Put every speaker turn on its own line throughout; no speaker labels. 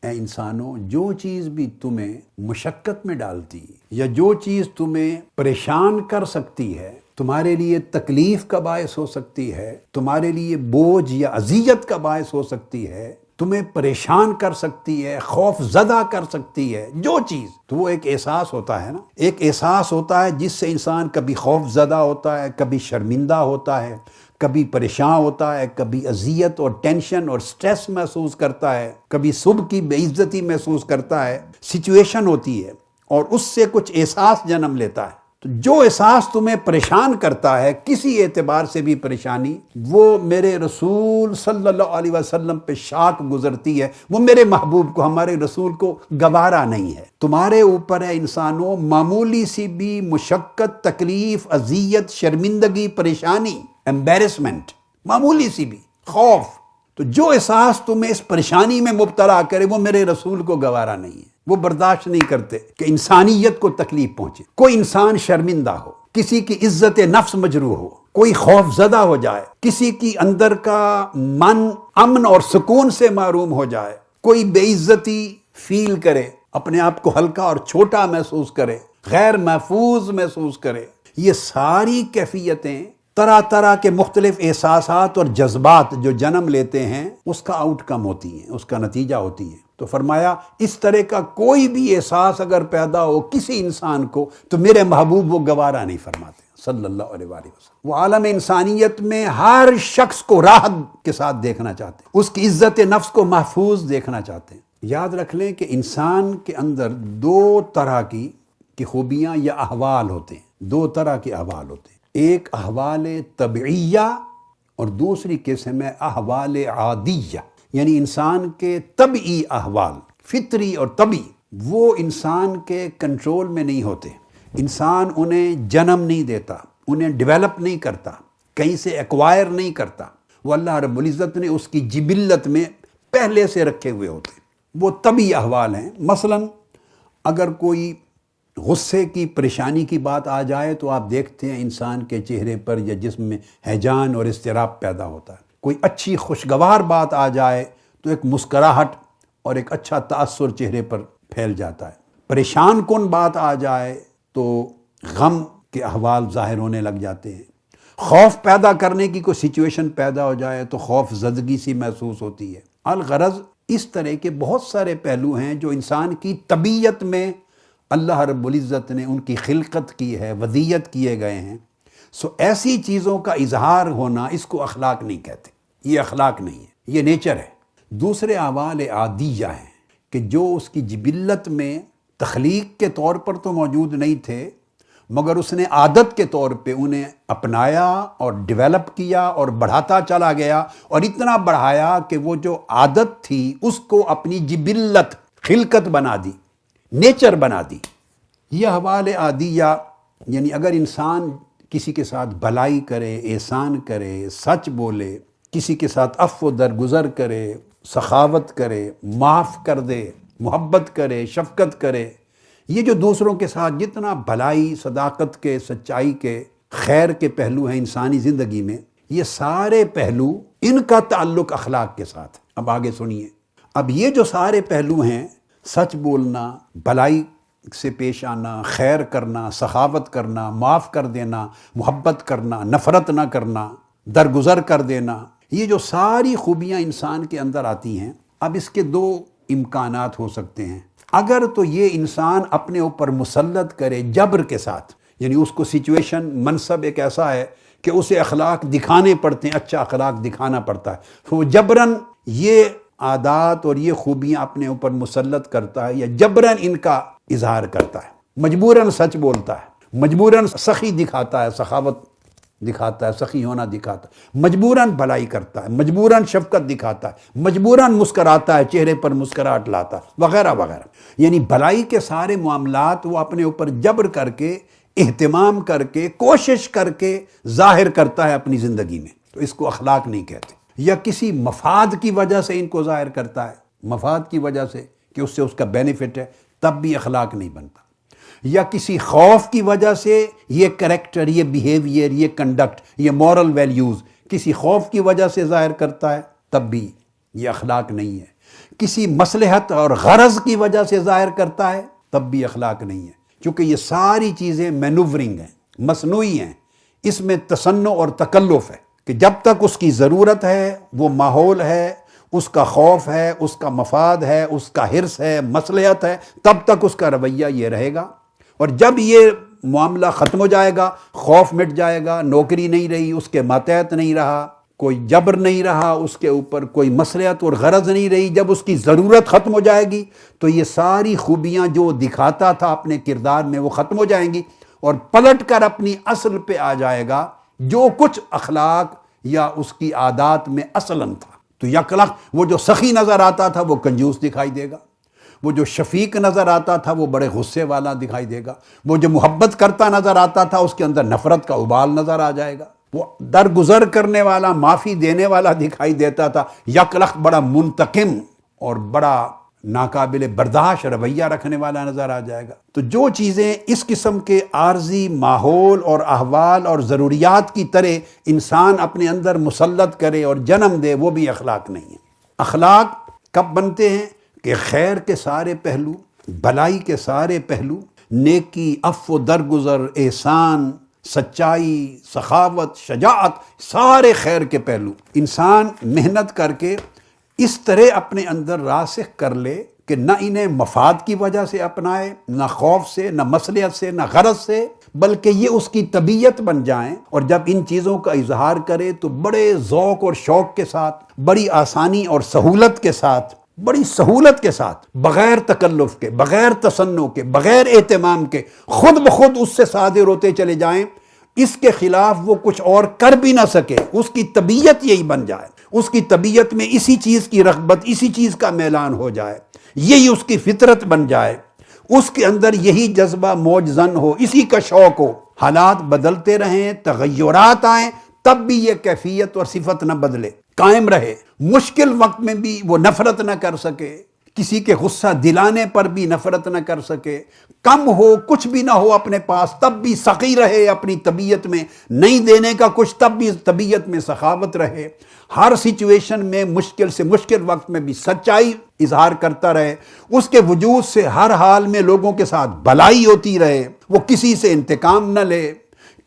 اے انسانوں، جو چیز بھی تمہیں مشقت میں ڈالتی یا جو چیز تمہیں پریشان کر سکتی ہے، تمہارے لیے تکلیف کا باعث ہو سکتی ہے، تمہارے لیے بوجھ یا اذیت کا باعث ہو سکتی ہے، تمہیں پریشان کر سکتی ہے، خوف زدہ کر سکتی ہے، جو چیز، تو وہ ایک احساس ہوتا ہے نا، ایک احساس ہوتا ہے جس سے انسان کبھی خوف زدہ ہوتا ہے، کبھی شرمندہ ہوتا ہے، کبھی پریشان ہوتا ہے، کبھی اذیت اور ٹینشن اور سٹریس محسوس کرتا ہے، کبھی صبح کی بے عزتی محسوس کرتا ہے، سچویشن ہوتی ہے اور اس سے کچھ احساس جنم لیتا ہے۔ تو جو احساس تمہیں پریشان کرتا ہے، کسی اعتبار سے بھی پریشانی، وہ میرے رسول صلی اللہ علیہ وسلم پہ شاک گزرتی ہے، وہ میرے محبوب کو، ہمارے رسول کو گوارا نہیں ہے۔ تمہارے اوپر ہے انسانوں، معمولی سی بھی مشقت، تکلیف، اذیت، شرمندگی، پریشانی، ایمبیرسمنٹ، معمولی سی بھی، خوف، تو جو احساس تمہیں اس پریشانی میں مبتلا کرے، وہ میرے رسول کو گوارا نہیں ہے۔ وہ برداشت نہیں کرتے کہ انسانیت کو تکلیف پہنچے، کوئی انسان شرمندہ ہو، کسی کی عزت نفس مجروح ہو، کوئی خوف زدہ ہو جائے، کسی کی اندر کا من امن اور سکون سے محروم ہو جائے، کوئی بے عزتی فیل کرے، اپنے آپ کو ہلکا اور چھوٹا محسوس کرے، غیر محفوظ محسوس کرے، یہ ساری کیفیتیں طرح طرح کے مختلف احساسات اور جذبات جو جنم لیتے ہیں، اس کا آؤٹ کم ہوتی ہیں، اس کا نتیجہ ہوتی ہیں۔ تو فرمایا اس طرح کا کوئی بھی احساس اگر پیدا ہو کسی انسان کو، تو میرے محبوب وہ گوارا نہیں فرماتے صلی اللہ علیہ وآلہ وسلم۔ وہ عالم انسانیت میں ہر شخص کو راحت کے ساتھ دیکھنا چاہتے ہیں، اس کی عزت نفس کو محفوظ دیکھنا چاہتے ہیں۔ یاد رکھ لیں کہ انسان کے اندر دو طرح کی خوبیاں یا احوال ہوتے ہیں، دو طرح کے احوال ہوتے ہیں، ایک احوال طبعیہ اور دوسری قسم ہے احوال عادیہ، یعنی انسان کے طبعی احوال، فطری اور طبعی، وہ انسان کے کنٹرول میں نہیں ہوتے، انسان انہیں جنم نہیں دیتا، انہیں ڈیولپ نہیں کرتا، کہیں سے ایکوائر نہیں کرتا، وہ اللہ رب العزت نے اس کی جبلت میں پہلے سے رکھے ہوئے ہوتے ہیں، وہ طبعی احوال ہیں۔ مثلا اگر کوئی غصے کی، پریشانی کی بات آ جائے تو آپ دیکھتے ہیں انسان کے چہرے پر یا جسم میں ہیجان اور اضطراب پیدا ہوتا ہے۔ کوئی اچھی خوشگوار بات آ جائے تو ایک مسکراہٹ اور ایک اچھا تاثر چہرے پر پھیل جاتا ہے۔ پریشان کن بات آ جائے تو غم کے احوال ظاہر ہونے لگ جاتے ہیں۔ خوف پیدا کرنے کی کوئی سچویشن پیدا ہو جائے تو خوف زدگی سی محسوس ہوتی ہے۔ الغرض اس طرح کے بہت سارے پہلو ہیں جو انسان کی طبیعت میں اللہ رب العزت نے ان کی خلقت کی ہے، وضعیت کیے گئے ہیں۔ ایسی چیزوں کا اظہار ہونا، اس کو اخلاق نہیں کہتے، یہ اخلاق نہیں ہے، یہ نیچر ہے۔ دوسرے احوال عادیہ ہیں کہ جو اس کی جبلت میں تخلیق کے طور پر تو موجود نہیں تھے، مگر اس نے عادت کے طور پہ انہیں اپنایا اور ڈیولپ کیا اور بڑھاتا چلا گیا، اور اتنا بڑھایا کہ وہ جو عادت تھی اس کو اپنی جبلت، خلقت بنا دی، نیچر بنا دی۔ یہ احوال عادیہ، یعنی اگر انسان کسی کے ساتھ بھلائی کرے، احسان کرے، سچ بولے، کسی کے ساتھ عفو درگزر کرے، سخاوت کرے، معاف کر دے، محبت کرے، شفقت کرے، یہ جو دوسروں کے ساتھ جتنا بھلائی، صداقت کے، سچائی کے، خیر کے پہلو ہیں انسانی زندگی میں، یہ سارے پہلو، ان کا تعلق اخلاق کے ساتھ۔ اب آگے سنیے، اب یہ جو سارے پہلو ہیں، سچ بولنا، بھلائی سے پیش آنا، خیر کرنا، سخاوت کرنا، معاف کر دینا، محبت کرنا، نفرت نہ کرنا، درگزر کر دینا، یہ جو ساری خوبیاں انسان کے اندر آتی ہیں، اب اس کے دو امکانات ہو سکتے ہیں۔ اگر تو یہ انسان اپنے اوپر مسلط کرے جبر کے ساتھ، یعنی اس کو سچویشن، منصب ایک ایسا ہے کہ اسے اخلاق دکھانے پڑتے ہیں، اچھا اخلاق دکھانا پڑتا ہے، تو وہ جبراً یہ عادات اور یہ خوبیاں اپنے اوپر مسلط کرتا ہے، یا جبراً ان کا اظہار کرتا ہے، مجبوراً سچ بولتا ہے، مجبوراً سخی دکھاتا ہے، سخاوت دکھاتا ہے، سخی ہونا دکھاتا ہے، مجبوراً بھلائی کرتا ہے، مجبوراً شفقت دکھاتا ہے، مجبوراً مسکراتا ہے، چہرے پر مسکراہٹ لاتا ہے، وغیرہ وغیرہ۔ یعنی بھلائی کے سارے معاملات وہ اپنے اوپر جبر کر کے، اہتمام کر کے، کوشش کر کے ظاہر کرتا ہے اپنی زندگی میں، تو اس کو اخلاق نہیں کہتے۔ یا کسی مفاد کی وجہ سے ان کو ظاہر کرتا ہے، مفاد کی وجہ سے کہ اس سے اس کا بینیفٹ ہے، تب بھی اخلاق نہیں بنتا۔ یا کسی خوف کی وجہ سے یہ کریکٹر، یہ بیہیویئر، یہ کنڈکٹ، یہ مورل ویلیوز کسی خوف کی وجہ سے ظاہر کرتا ہے، تب بھی یہ اخلاق نہیں ہے۔ کسی مصلحت اور غرض کی وجہ سے ظاہر کرتا ہے تب بھی اخلاق نہیں ہے، کیونکہ یہ ساری چیزیں مینوورنگ ہیں، مصنوعی ہیں، اس میں تصنع اور تکلف ہے کہ جب تک اس کی ضرورت ہے، وہ ماحول ہے، اس کا خوف ہے، اس کا مفاد ہے، اس کا حرص ہے، مصلحت ہے، تب تک اس کا رویہ یہ رہے گا، اور جب یہ معاملہ ختم ہو جائے گا، خوف مٹ جائے گا، نوکری نہیں رہی، اس کے ماتحت نہیں رہا، کوئی جبر نہیں رہا اس کے اوپر، کوئی مصلحت اور غرض نہیں رہی، جب اس کی ضرورت ختم ہو جائے گی تو یہ ساری خوبیاں جو دکھاتا تھا اپنے کردار میں وہ ختم ہو جائیں گی، اور پلٹ کر اپنی اصل پہ آ جائے گا جو کچھ اخلاق یا اس کی عادات میں اصلاً تھا۔ تو یکلخ وہ جو سخی نظر آتا تھا وہ کنجوس دکھائی دے گا، وہ جو شفیق نظر آتا تھا وہ بڑے غصے والا دکھائی دے گا، وہ جو محبت کرتا نظر آتا تھا اس کے اندر نفرت کا ابال نظر آ جائے گا، وہ درگزر کرنے والا، معافی دینے والا دکھائی دیتا تھا، یکلخ بڑا منتقم اور بڑا ناقابل برداشت رویہ رکھنے والا نظر آ جائے گا۔ تو جو چیزیں اس قسم کے عارضی ماحول اور احوال اور ضروریات کی طرح انسان اپنے اندر مسلط کرے اور جنم دے، وہ بھی اخلاق نہیں ہے۔ اخلاق کب بنتے ہیں کہ خیر کے سارے پہلو، بھلائی کے سارے پہلو، نیکی، عفو، درگزر، احسان، سچائی، سخاوت، شجاعت، سارے خیر کے پہلو انسان محنت کر کے اس طرح اپنے اندر راسخ کر لے کہ نہ انہیں مفاد کی وجہ سے اپنائے، نہ خوف سے، نہ مصلحت سے، نہ غرض سے، بلکہ یہ اس کی طبیعت بن جائیں، اور جب ان چیزوں کا اظہار کرے تو بڑے ذوق اور شوق کے ساتھ، بڑی آسانی اور سہولت کے ساتھ، بڑی سہولت کے ساتھ، بغیر تکلف کے، بغیر تصنع کے، بغیر اہتمام کے، خود بخود اس سے صادر ہوتے چلے جائیں، اس کے خلاف وہ کچھ اور کر بھی نہ سکے، اس کی طبیعت یہی بن جائے، اس کی طبیعت میں اسی چیز کی رغبت، اسی چیز کا میلان ہو جائے، یہی اس کی فطرت بن جائے، اس کے اندر یہی جذبہ موج زن ہو، اسی کا شوق ہو۔ حالات بدلتے رہیں، تغیرات آئیں، تب بھی یہ کیفیت اور صفت نہ بدلے، قائم رہے، مشکل وقت میں بھی وہ نفرت نہ کر سکے، کسی کے غصہ دلانے پر بھی نفرت نہ کر سکے، کم ہو، کچھ بھی نہ ہو اپنے پاس تب بھی سخی رہے اپنی طبیعت میں، نہیں دینے کا کچھ تب بھی طبیعت میں سخاوت رہے، ہر سچویشن میں، مشکل سے مشکل وقت میں بھی سچائی اظہار کرتا رہے، اس کے وجود سے ہر حال میں لوگوں کے ساتھ بھلائی ہوتی رہے، وہ کسی سے انتقام نہ لے،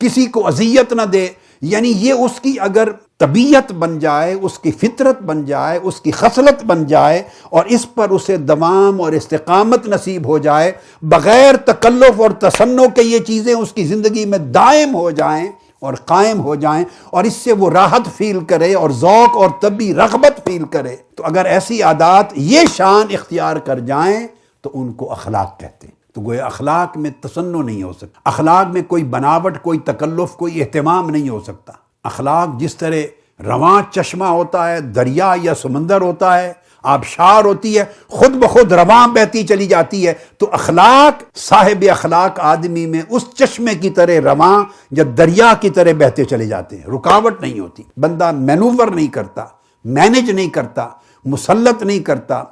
کسی کو اذیت نہ دے، یعنی یہ اس کی اگر طبیعت بن جائے، اس کی فطرت بن جائے، اس کی خصلت بن جائے، اور اس پر اسے دوام اور استقامت نصیب ہو جائے، بغیر تکلف اور تصنع کے یہ چیزیں اس کی زندگی میں دائم ہو جائیں اور قائم ہو جائیں، اور اس سے وہ راحت فیل کرے اور ذوق اور طبی رغبت فیل کرے، تو اگر ایسی عادات یہ شان اختیار کر جائیں تو ان کو اخلاق کہتے ہیں۔ تو گویا اخلاق میں تصنع نہیں ہو سکتا، اخلاق میں کوئی بناوٹ، کوئی تکلف، کوئی اہتمام نہیں ہو سکتا۔ اخلاق جس طرح رواں چشمہ ہوتا ہے، دریا یا سمندر ہوتا ہے، آبشار ہوتی ہے، خود بخود رواں بہتی چلی جاتی ہے، تو اخلاق، صاحب اخلاق آدمی میں اس چشمے کی طرح رواں یا دریا کی طرح بہتے چلے جاتے ہیں، رکاوٹ نہیں ہوتی، بندہ مینوور نہیں کرتا، مینج نہیں کرتا، مسلط نہیں کرتا،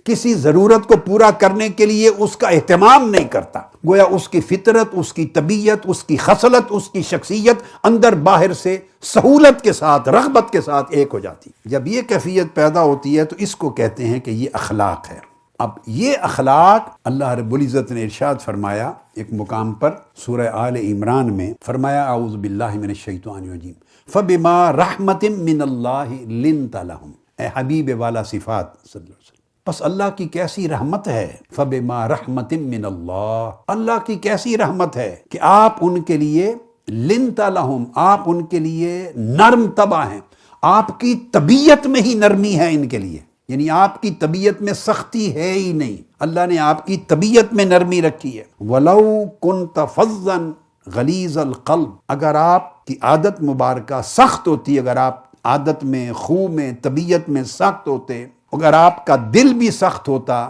کسی ضرورت کو پورا کرنے کے لیے اس کا اہتمام نہیں کرتا، گویا اس کی فطرت، اس کی طبیعت، اس کی خصلت، اس کی شخصیت اندر باہر سے سہولت کے ساتھ، رغبت کے ساتھ ایک ہو جاتی۔ جب یہ کیفیت پیدا ہوتی ہے تو اس کو کہتے ہیں کہ یہ اخلاق ہے۔ اب یہ اخلاق اللہ رب العزت نے ارشاد فرمایا ایک مقام پر سورہ آل عمران میں، فرمایا اعوذ باللہ من الشیطان الرجیم فبما رحمت من اللہ لنت لہم، اے حبیب والا صفات صلی اللہ علیہ وسلم، بس اللہ کی کیسی رحمت ہے، فبما رحمت من اللہ، اللہ کی کیسی رحمت ہے کہ آپ ان کے لیے لنت لہم، آپ ان کے لیے نرم طبع ہیں، آپ کی طبیعت میں ہی نرمی ہے ان کے لیے، یعنی آپ کی طبیعت میں سختی ہے ہی نہیں، اللہ نے آپ کی طبیعت میں نرمی رکھی ہے۔ وَلَوْ كُنْتَ فَظًّا غَلِيظَ الْقَلْبِ، اگر آپ کی عادت مبارکہ سخت ہوتی، اگر آپ عادت میں، خو میں، طبیعت میں سخت ہوتے، اگر آپ کا دل بھی سخت ہوتا،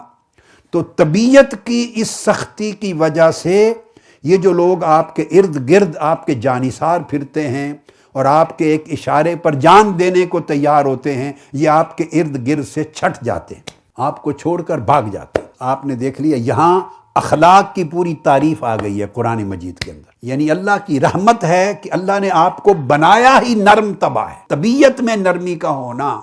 تو طبیعت کی اس سختی کی وجہ سے یہ جو لوگ آپ کے ارد گرد آپ کے جانثار پھرتے ہیں اور آپ کے ایک اشارے پر جان دینے کو تیار ہوتے ہیں، یہ آپ کے ارد گرد سے چھٹ جاتے ہیں، آپ کو چھوڑ کر بھاگ جاتے ہیں۔ آپ نے دیکھ لیا یہاں اخلاق کی پوری تعریف آ گئی ہے قرآن مجید کے اندر، یعنی اللہ کی رحمت ہے کہ اللہ نے آپ کو بنایا ہی نرم طبع ہے، طبیعت میں نرمی کا ہونا،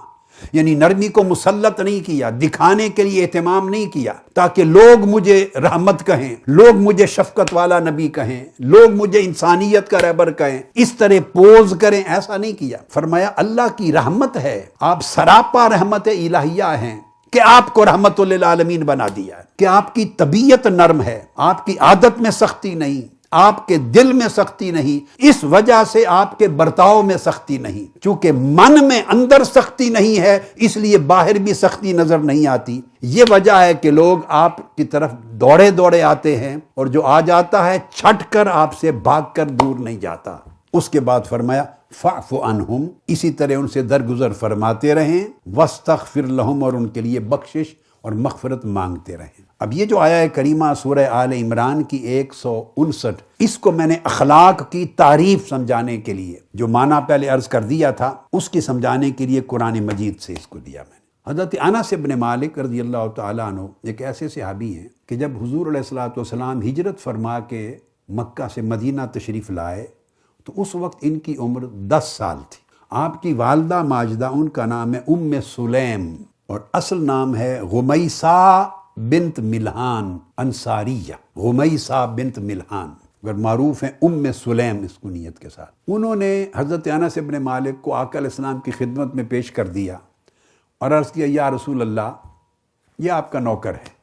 یعنی نرمی کو مسلط نہیں کیا، دکھانے کے لیے اہتمام نہیں کیا تاکہ لوگ مجھے رحمت کہیں، لوگ مجھے شفقت والا نبی کہیں، لوگ مجھے انسانیت کا رہبر کہیں، اس طرح پوز کریں، ایسا نہیں کیا۔ فرمایا اللہ کی رحمت ہے، آپ سراپا رحمت الہیہ ہیں کہ آپ کو رحمت للعالمین بنا دیا ہے، کہ آپ کی طبیعت نرم ہے، آپ کی عادت میں سختی نہیں، آپ کے دل میں سختی نہیں، اس وجہ سے آپ کے برتاؤ میں سختی نہیں۔ چونکہ من میں اندر سختی نہیں ہے اس لیے باہر بھی سختی نظر نہیں آتی۔ یہ وجہ ہے کہ لوگ آپ کی طرف دوڑے دوڑے آتے ہیں اور جو آ جاتا ہے چھٹ کر آپ سے بھاگ کر دور نہیں جاتا۔ اس کے بعد فرمایا فاعف عنہم، اسی طرح ان سے درگزر فرماتے رہیں، واستغفر لہم، اور ان کے لیے بخشش اور مغفرت مانگتے رہیں۔ اب یہ جو آیا ہے کریمہ سورہ آل عمران کی 159، اس کو میں نے اخلاق کی تعریف سمجھانے کے لیے جو معنی پہلے عرض کر دیا تھا اس کی سمجھانے کے لیے قرآن مجید سے اس کو دیا میں نے۔ حضرت انس بن مالک رضی اللہ تعالیٰ عنہ ایک ایسے صحابی ہیں کہ جب حضور علیہ الصلوۃ والسلام ہجرت فرما کے مکہ سے مدینہ تشریف لائے تو اس وقت ان کی عمر 10 سال تھی۔ آپ کی والدہ ماجدہ، ان کا نام ہے ام سلیم اور اصل نام ہے غمیسہ بنت ملحان انصاریہ، غمیسہ بنت ملحان، اگر معروف ہیں ام سلیم اس کنیت کے ساتھ۔ انہوں نے حضرت انس بن مالک کو آقا علیہ السلام کی خدمت میں پیش کر دیا اور عرض کیا یا رسول اللہ، یہ آپ کا نوکر ہے،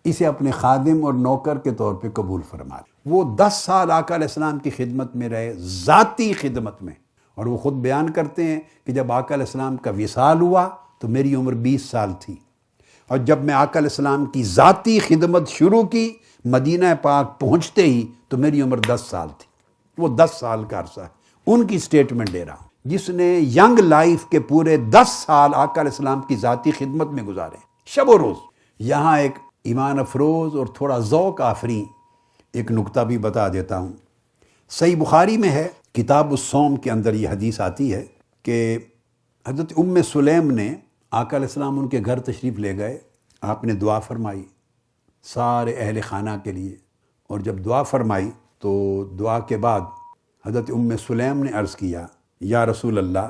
اسے اپنے خادم اور نوکر کے طور پہ قبول فرما لیں۔ وہ 10 سال آقا علیہ السلام کی خدمت میں رہے، ذاتی خدمت میں، اور وہ خود بیان کرتے ہیں کہ جب آقا علیہ السلام کا وصال ہوا تو میری عمر 20 سال تھی، اور جب میں آقا علیہ السلام کی ذاتی خدمت شروع کی مدینہ پاک پہنچتے ہی تو میری عمر 10 سال تھی۔ وہ 10 سال کا عرصہ ہے، ان کی سٹیٹمنٹ دے رہا ہوں، جس نے ینگ لائف کے پورے 10 سال آقا علیہ السلام کی ذاتی خدمت میں گزارے، شب و روز۔ یہاں ایک ایمان افروز اور تھوڑا ذوق آفریں ایک نکتہ بھی بتا دیتا ہوں۔ صحیح بخاری میں ہے، کتاب الصوم کے اندر یہ حدیث آتی ہے کہ حضرت ام سلیم نے آقا علیہ السلام ان کے گھر تشریف لے گئے، آپ نے دعا فرمائی سارے اہل خانہ کے لیے، اور جب دعا فرمائی تو دعا کے بعد حضرت ام سلیم نے عرض کیا یا رسول اللہ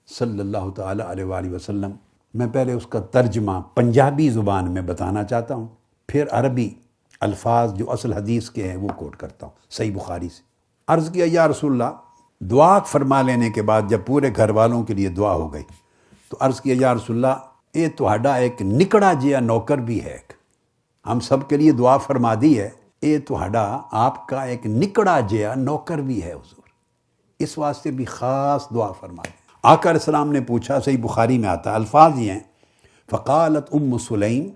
صلی اللہ تعالیٰ علیہ وآلہ وسلم، میں پہلے اس کا ترجمہ پنجابی زبان میں بتانا چاہتا ہوں، پھر عربی الفاظ جو اصل حدیث کے ہیں وہ کوٹ کرتا ہوں صحیح بخاری سے۔ عرض کیا یا رسول اللہ، دعا فرما لینے کے بعد جب پورے گھر والوں کے لیے دعا ہو گئی تو عرض کیا یا رسول اللہ، یہ تہاڈا ایک نکڑا جیا نوکر بھی ہے، ہم سب کے لیے دعا فرما دی ہے، یہ تہاڈا آپ کا ایک نکڑا جیا نوکر بھی ہے حضور، اس واسطے بھی خاص دعا فرما دیں۔ آقا علیہ السلام نے پوچھا، صحیح بخاری میں آتا ہے، الفاظ یہ ہیں فقالت ام سلیم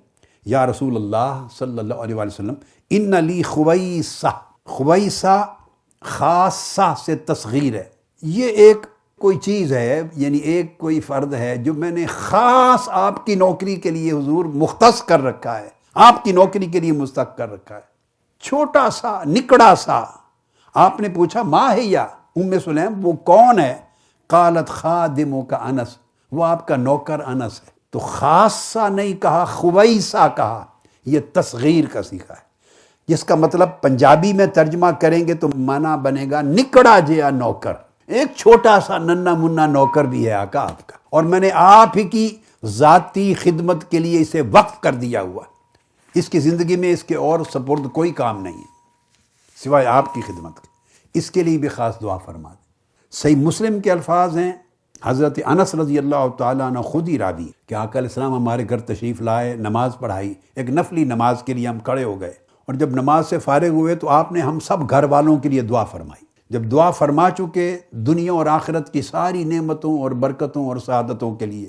یا رسول اللہ صلی اللہ علیہ وآلہ وسلم ان لی خویسہ، خویسہ خاصہ سے تصغیر ہے، یہ ایک کوئی چیز ہے، یعنی ایک کوئی فرد ہے جو میں نے خاص آپ کی نوکری کے لیے حضور مختص کر رکھا ہے، آپ کی نوکری کے لیے مستحق کر رکھا ہے، چھوٹا سا نکڑا سا۔ آپ نے پوچھا ما ہے یا ام سلیم، وہ کون ہے؟ قالت خادموں کا انس، وہ آپ کا نوکر انس ہے۔ تو خاصہ نہیں کہا، خویسہ کہا، یہ تصغیر کا صیغہ ہے، جس کا مطلب پنجابی میں ترجمہ کریں گے تو معنی بنے گا نکڑا جیا نوکر، ایک چھوٹا سا ننا منا نوکر بھی ہے آقا آپ کا، اور میں نے آپ ہی کی ذاتی خدمت کے لیے اسے وقف کر دیا ہوا، اس کی زندگی میں اس کے اور سپرد کوئی کام نہیں ہے سوائے آپ کی خدمت کے، اس کے لیے بھی خاص دعا فرما دیں۔ صحیح مسلم کے الفاظ ہیں، حضرت انس رضی اللہ تعالیٰ عنہ خود ہی راوی کہ آقا علیہ السلام ہمارے گھر تشریف لائے، نماز پڑھائی، ایک نفلی نماز کے لیے ہم کھڑے ہو گئے، اور جب نماز سے فارغ ہوئے تو آپ نے ہم سب گھر والوں کے لیے دعا فرمائی۔ جب دعا فرما چکے دنیا اور آخرت کی ساری نعمتوں اور برکتوں اور سعادتوں کے لیے،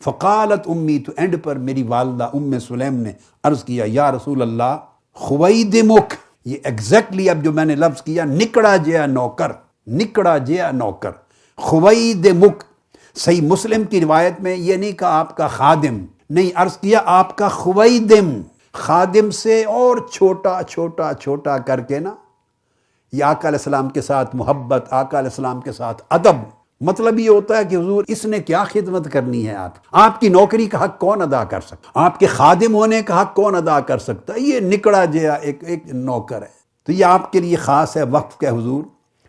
فقالت امی، تو اینڈ پر میری والدہ ام سلیم نے عرض کیا یا رسول اللہ خویدمک، یہ ایگزیکٹلی اب جو میں نے لفظ کیا، نکڑا جیا نوکر، نکڑا جیا نوکر، خویدمک۔ صحیح مسلم کی روایت میں یہ نہیں کہا آپ کا خادم، نہیں، عرض کیا آپ کا خویدم، خادم سے اور چھوٹا چھوٹا چھوٹا کر کے نا، یہ آقا علیہ السلام کے ساتھ محبت، آقا علیہ السلام کے ساتھ ادب۔ مطلب یہ ہوتا ہے کہ حضور اس نے کیا خدمت کرنی ہے، آپ کی نوکری کا حق کون ادا کر سکتا، آپ کے خادم ہونے کا حق کون ادا کر سکتا، یہ نکڑا جیا ایک نوکر ہے، تو یہ آپ کے لیے خاص ہے، وقف کے حضور۔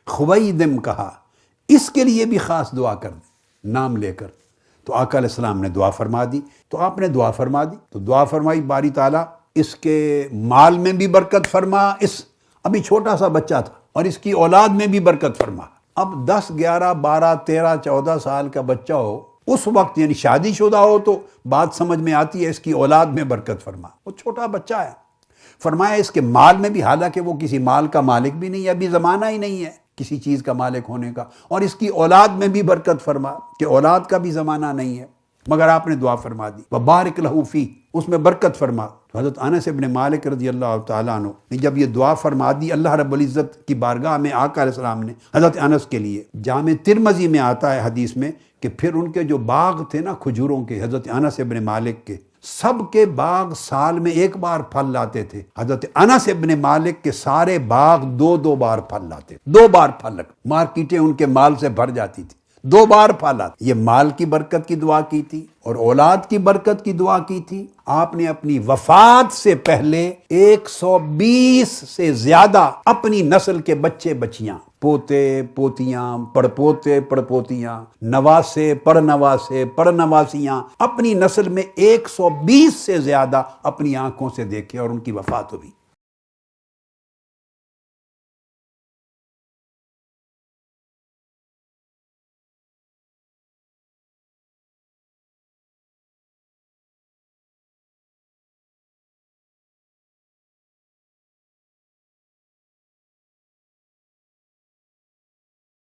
خویدم کہا، اس کے لیے بھی خاص دعا کر دیں نام لے کر۔ تو آقا علیہ السلام نے دعا فرما دی، تو آپ نے دعا فرما دی، تو دعا فرمائی باری تعالیٰ اس کے مال میں بھی برکت فرما، اس ابھی چھوٹا سا بچہ تھا، اور اس کی اولاد میں بھی برکت فرما۔ اب 10 11 12 13 14 سال کا بچہ ہو، اس وقت یعنی شادی شدہ ہو تو بات سمجھ میں آتی ہے، اس کی اولاد میں برکت فرما، وہ چھوٹا بچہ ہے۔ فرمایا اس کے مال میں بھی، حالانکہ وہ کسی مال کا مالک بھی نہیں ہے، ابھی زمانہ ہی نہیں ہے کسی چیز کا مالک ہونے کا، اور اس کی اولاد میں بھی برکت فرما کہ اولاد کا بھی زمانہ نہیں ہے، مگر آپ نے دعا فرما دی وبارک لہ فی، اس میں برکت فرما۔ تو حضرت انس بن مالک رضی اللہ تعالیٰ عنہ نے جب یہ دعا فرما دی اللہ رب العزت کی بارگاہ میں، آقا علیہ السلام نے حضرت انس کے لیے، جامع ترمذی میں آتا ہے حدیث میں کہ پھر ان کے جو باغ تھے نا کھجوروں کے، حضرت انس بن مالک کے، سب کے باغ سال میں ایک بار پھل لاتے تھے، حضرت انس بن مالک کے سارے باغ 2 بار پھل لاتے، 2 بار پھل، مارکیٹیں ان کے مال سے بھر جاتی تھی، 2 بار پھل آتے۔ یہ مال کی برکت کی دعا کی تھی اور اولاد کی برکت کی دعا کی تھی۔ آپ نے اپنی وفات سے پہلے 120 سے زیادہ اپنی نسل کے بچے بچیاں، پوتے پوتیاں، پڑپوتے پڑپوتیاں، نواسے پڑنواسے پڑنواسیاں، اپنی نسل میں 120 سے زیادہ اپنی آنکھوں سے دیکھے اور ان کی وفات ہوئی۔